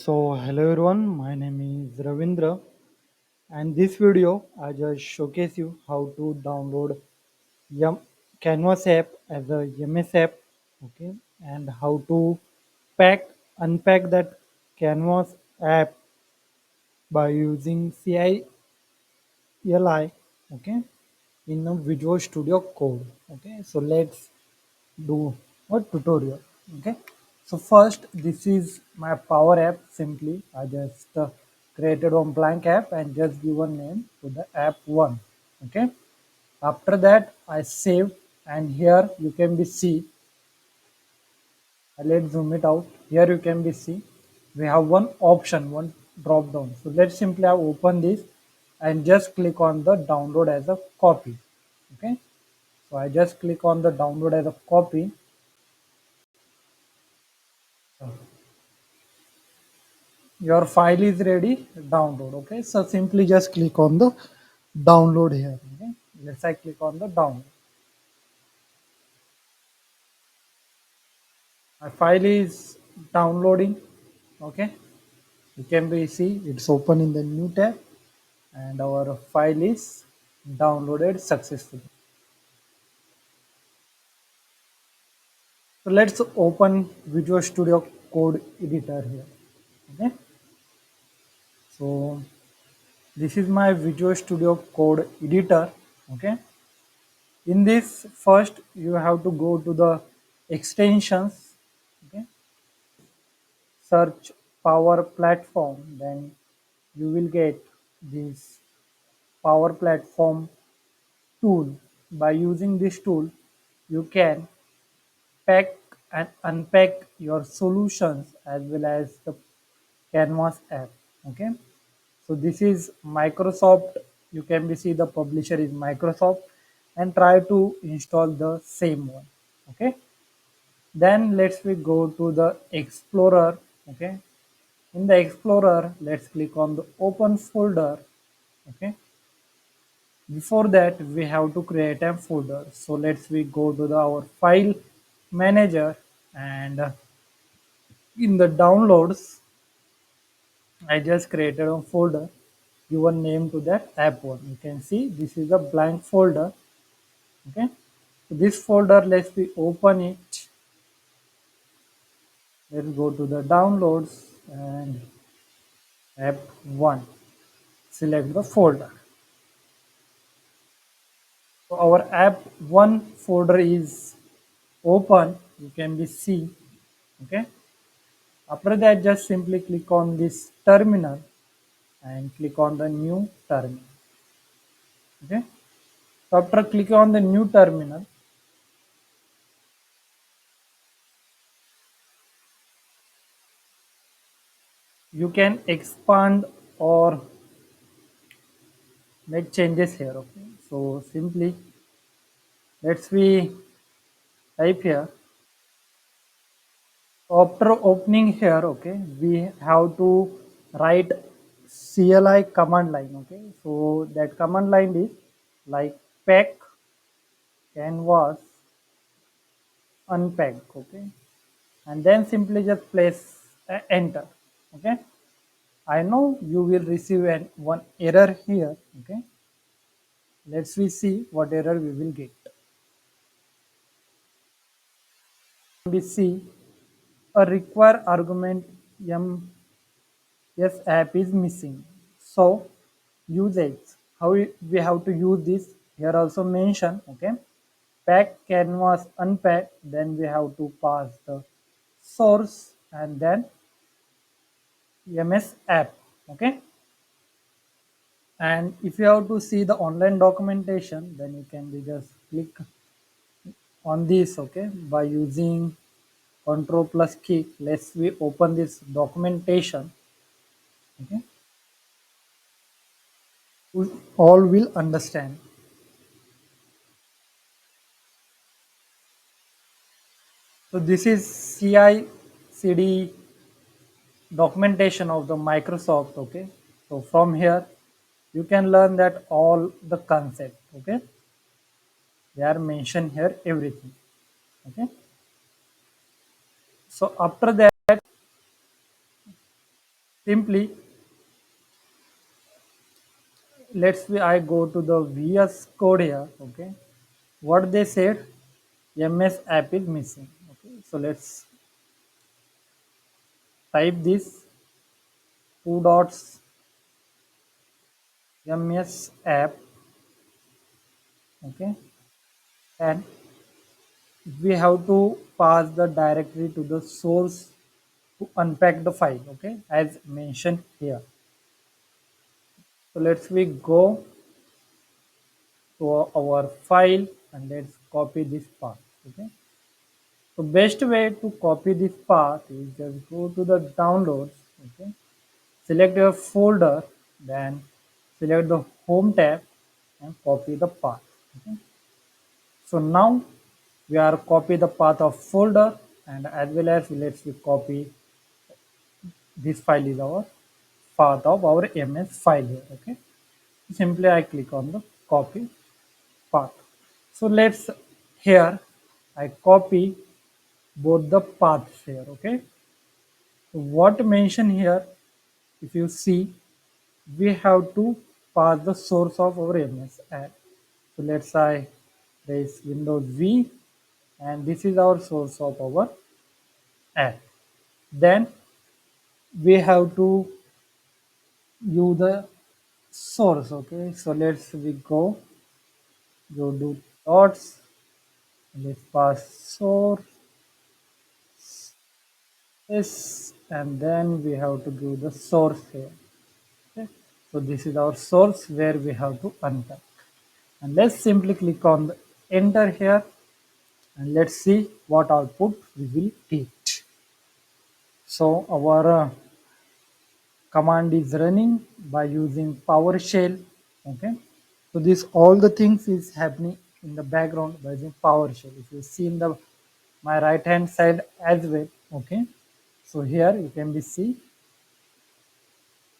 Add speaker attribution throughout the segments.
Speaker 1: So hello everyone, my name is Ravindra and this video I just showcase you how to download Yum Canvas app as a MS app, okay, and how to unpack that Canvas app by using CLI, okay, in a Visual Studio Code, okay. So let's do a tutorial, okay. So first, this is my power app. Simply I just created one blank app and just give a name to the app one, okay. After that I save, and here you can be see, let's zoom it out. Here you can be see we have one option, one drop down. So let's simply open this and just click on the download as a copy, okay. So I just click on the download as a copy. Your file is ready, download, okay. So simply just click on the download here, okay. Let's I click on the download. My file is downloading, okay. You can be see it's open in the new tab and our file is downloaded successfully. So let's open Visual Studio Code editor here, okay. So this is my Visual Studio Code editor, okay. In this, first you have to go to the extensions, okay, search power platform, then you will get this power platform tool. By using this tool you can pack and unpack your solutions as well as the canvas app, okay. So this is Microsoft. You can be see the publisher is Microsoft, and try to install the same one, okay. Then let's we go to the Explorer, okay. In the Explorer, let's click on the open folder, okay. Before that, we have to create a folder. So let's we go to our file manager, and in the downloads, I just created a folder. Give a name to that app one. You can see this is a blank folder, okay. So this folder, let's we open it. Let's go to the downloads and app one. Select the folder. So our app one folder is open. You can be see, okay. After that, just simply click on this terminal and click on the new terminal, okay. So after clicking on the new terminal, you can expand or make changes here, okay. So simply let's we type here. After opening here, okay, we have to write CLI command line, okay. So that command line is like pack canvas unpack, okay, and then simply just place enter, okay. I know you will receive one error here, okay. Let's we see what error we will get. We see a require argument yes app is missing. So usage, how we have to use this here also mention, okay. Pack canvas unpack, then we have to pass the source and then ms app, okay. And if you have to see the online documentation, then you can be just click on this, okay, by using control plus key. Let's we open this documentation, okay. We all will understand. So this is CI CD documentation of the Microsoft, okay. So from here you can learn that all the concept, okay. They are mentioned here everything, okay. So after that, simply I go to the VS code here. Okay, what they said, MS app is missing. Okay, so let's type this two dots MS app. Okay, and we have to pass the directory to the source to unpack the file. Okay, as mentioned here. So we go to our file and let's copy this path. Okay, so best way to copy this path is just go to the downloads. Okay, select your folder, then select the home tab and copy the path. Okay, so now we are copy the path of folder, and as well as we copy this file is our path of our MS file here. Okay, simply I click on the copy path. So here I copy both the paths here. Okay, so what mentioned here, if you see, we have to pass the source of our MS app. So let's say this Windows V, and this is our source of our app. Then we have to use the source. Okay, so we go do dots, let's pass source this, and then we have to give the source here. Okay, so this is our source where we have to unpack, and let's simply click on the enter here, and let's see what output we will get. So our command is running by using PowerShell. Okay, so this all the things is happening in the background by using PowerShell. If you see in the my right hand side as well. Okay, so here you can be see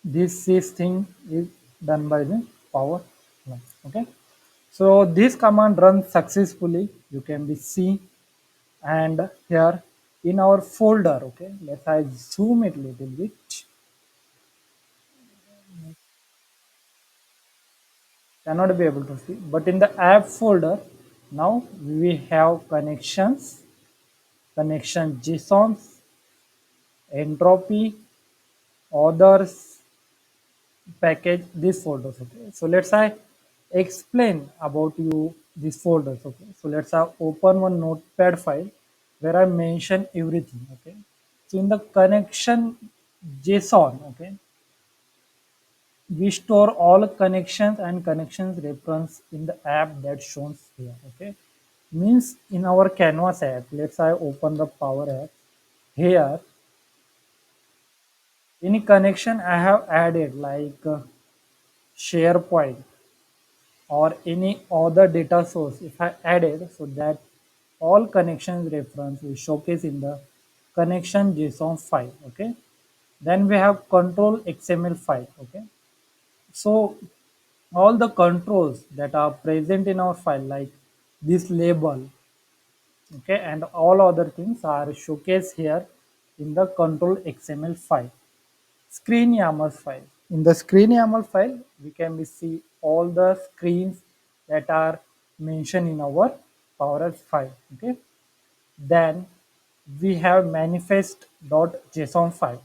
Speaker 1: this thing is done by the power. Okay, so this command runs successfully, you can be see, and here in our folder. Okay, let's I zoom it a little bit, cannot be able to see, but in the app folder now we have connections, connection JSONs, entropy, others, package, these folders. Okay, so I explain about you these folders. Okay, so I open one notepad file where I mention everything. Okay, so in the connection JSON, okay, we store all connections and connections reference in the app that shows here. Okay, means in our canvas app, I open the power app here. Any connection I have added like SharePoint or any other data source, if I added, so that all connections reference will showcase in the connection JSON file. Okay, then we have control XML file. Okay, so all the controls that are present in our file, like this label, okay, and all other things are showcased here in the control XML file. Screen YAML file. In the screen YAML file, we can see all the screens that are mentioned in our powerapp file. Okay. Then we have manifest.json file.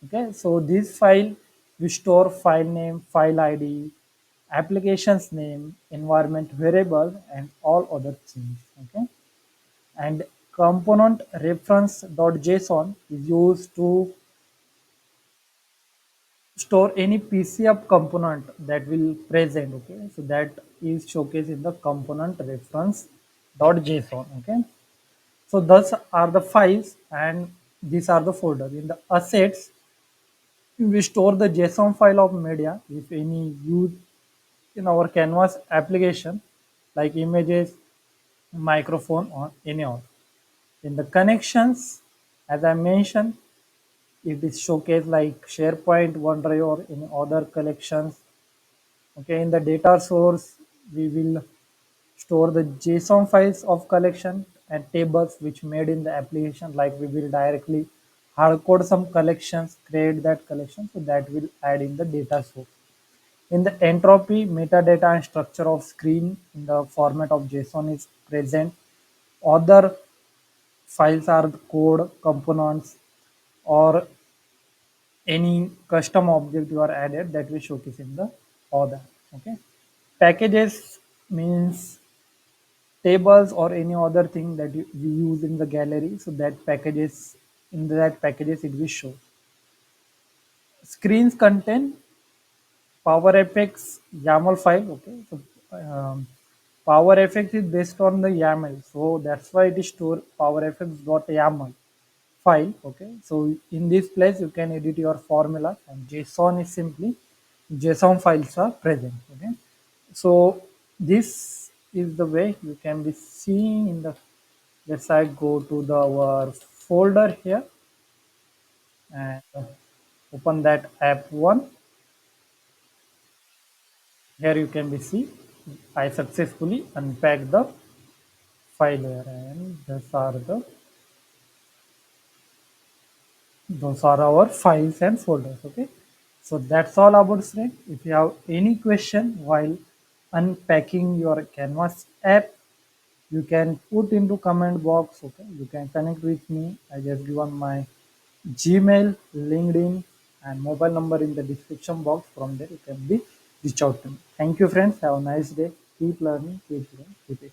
Speaker 1: Okay. So this file we store file name, file ID, applications name, environment variable, and all other things. Okay. And component reference.json is used to store any PCF component that will present. Okay, so that is showcased in the component reference.json. Okay, so thus are the files, and these are the folders. In the assets, we store the JSON file of media if any used in our canvas application, like images, microphone, or any other. In the connections, as I mentioned, it is showcased like SharePoint, OneDrive, or any other collections. Okay, in the data source, we will store the JSON files of collection and tables which made in the application, like we will directly hard code some collections, create that collection, so that will add in the data source. In the entropy, metadata and structure of screen in the format of JSON is present. Other files are the code, components, or any custom object you are added that we showcase in the other. Okay. Packages means tables or any other thing that we use in the gallery. So that packages, in that packages it will show. Screens contain PowerFX YAML file. Okay, so PowerFX is based on the YAML, so that's why it is stored PowerFX.yaml file. Okay, so in this place you can edit your formula, and JSON is simply JSON files are present. Okay, so this is the way you can be seeing in the. Let's I go to the our folder here and open that app one. Here you can be see I successfully unpacked the file here, and those are our files and folders. Okay, so that's all about Shrek. If you have any question while unpacking your Canvas app, you can put into comment box. Okay, you can connect with me. I just given my Gmail, LinkedIn, and mobile number in the description box. From there you can be reach out to me. Thank you friends. Have a nice day. Keep learning, keep growing, keep it.